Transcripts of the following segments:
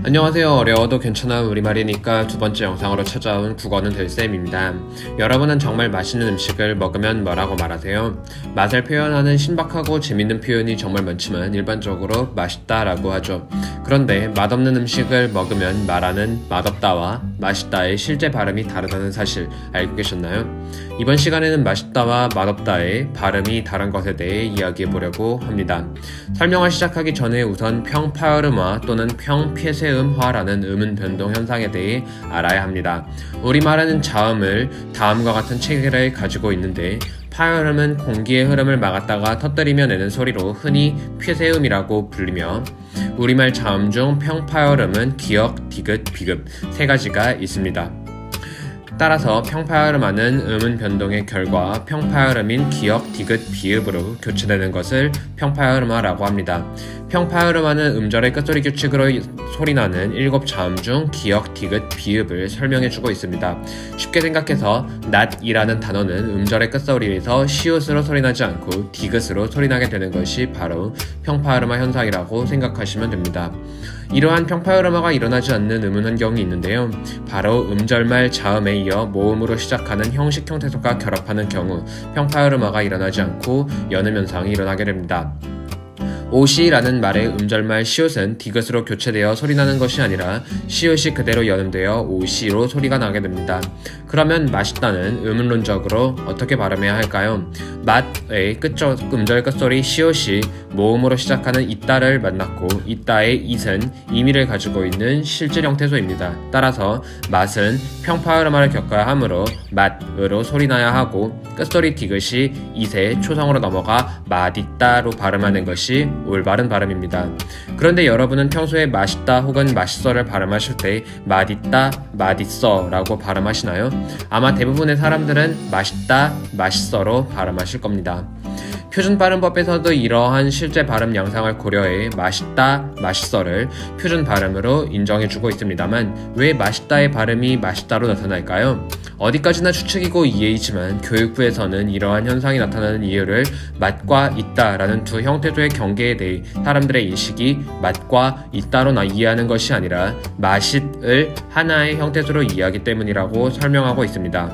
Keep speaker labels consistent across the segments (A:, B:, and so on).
A: 안녕하세요. 어려워도 괜찮아 우리말이니까 두 번째 영상으로 찾아온 국어는 들쌤입니다. 여러분은 정말 맛있는 음식을 먹으면 뭐라고 말하세요? 맛을 표현하는 신박하고 재밌는 표현이 정말 많지만 일반적으로 맛있다라고 하죠. 그런데 맛없는 음식을 먹으면 말하는 맛없다와 맛있다의 실제 발음이 다르다는 사실 알고 계셨나요? 이번 시간에는 맛있다와 맛없다의 발음이 다른 것에 대해 이야기해 보려고 합니다. 설명을 시작하기 전에 우선 평파열음화 또는 평폐쇄음화라는 음은 변동 현상에 대해 알아야 합니다. 우리말에는 자음을 다음과 같은 체계를 가지고 있는데 파열음은 공기의 흐름을 막았다가 터뜨리며 내는 소리로 흔히 폐쇄음이라고 불리며 우리말 자음 중 평파열음은 기역, 디귿, 비읍 세 가지가 있습니다. 따라서 평파열음화는 음은 변동의 결과 평파열음인 기역, 디귿, 비읍으로 교체되는 것을 평파열음화라고 합니다. 평파열음화는 음절의 끝소리 규칙으로 소리나는 7자음 중 기역, 디귿, 비읍을 설명해주고 있습니다. 쉽게 생각해서 낫이라는 단어는 음절의 끝소리에서 시옷으로 소리나지 않고 디귿으로 소리나게 되는 것이 바로 평파열음화 현상이라고 생각하시면 됩니다. 이러한 평파열음화가 일어나지 않는 음운 환경이 있는데요. 바로 음절말 자음에 이어 모음으로 시작하는 형식 형태소가 결합하는 경우 평파열음화가 일어나지 않고 연음 현상이 일어나게 됩니다. 오시라는 말의 음절말 시옷은 디귿으로 교체되어 소리나는 것이 아니라 시옷이 그대로 연음되어 오시로 소리가 나게 됩니다. 그러면 맛있다는 음운론적으로 어떻게 발음해야 할까요? 맛의 음절 끝소리 시옷이 모음으로 시작하는 있다를 만났고 있다의 it은 임의를 가지고 있는 실질 형태소입니다. 따라서 맛은 평파열음화를 겪어야 하므로 맛으로 소리나야 하고 끝소리 디귿이 it의 초성으로 넘어가 맛있다로 발음하는 것이 올바른 발음입니다. 그런데 여러분은 평소에 맛있다 혹은 맛있어를 발음하실 때 맛있다, 맛있어 라고 발음하시나요? 아마 대부분의 사람들은 맛있다, 맛있어로 발음하실 겁니다. 표준 발음법에서도 이러한 실제 발음 양상을 고려해 맛있다, 맛있어를 표준 발음으로 인정해주고 있습니다만 왜 맛있다의 발음이 맛있다로 나타날까요? 어디까지나 추측이고 이해이지만 교육부에서는 이러한 현상이 나타나는 이유를 맛과 있다라는 두 형태소의 경계에 대해 사람들의 인식이 맛과 있다로 이해하는 것이 아니라 맛잇을 하나의 형태소로 이해하기 때문이라고 설명하고 있습니다.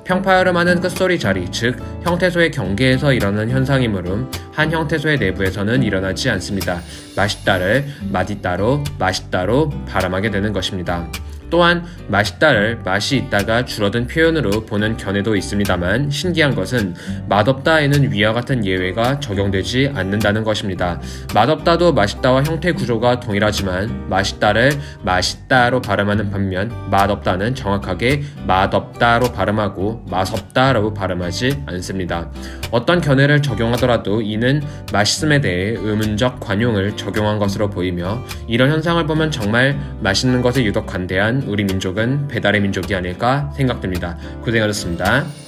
A: 평파열음화는 끝소리 자리, 즉 형태소의 경계에서 일어나는 현상이므로 한 형태소의 내부에서는 일어나지 않습니다. 맛있다를 맛있다로 맛있다로 발음하게 되는 것입니다. 또한 맛있다를 맛이 있다가 줄어든 표현으로 보는 견해도 있습니다만 신기한 것은 맛없다에는 위와 같은 예외가 적용되지 않는다는 것입니다. 맛없다도 맛있다와 형태 구조가 동일하지만 맛있다를 맛있다로 발음하는 반면 맛없다는 정확하게 맛없다로 발음하고 맛없다라고 발음하지 않습니다. 어떤 견해를 적용하더라도 이는 맛있음에 대해 의문적 관용을 적용한 것으로 보이며 이런 현상을 보면 정말 맛있는 것에 유독 관대한 우리 민족은 배달의 민족이 아닐까 생각됩니다. 고생하셨습니다.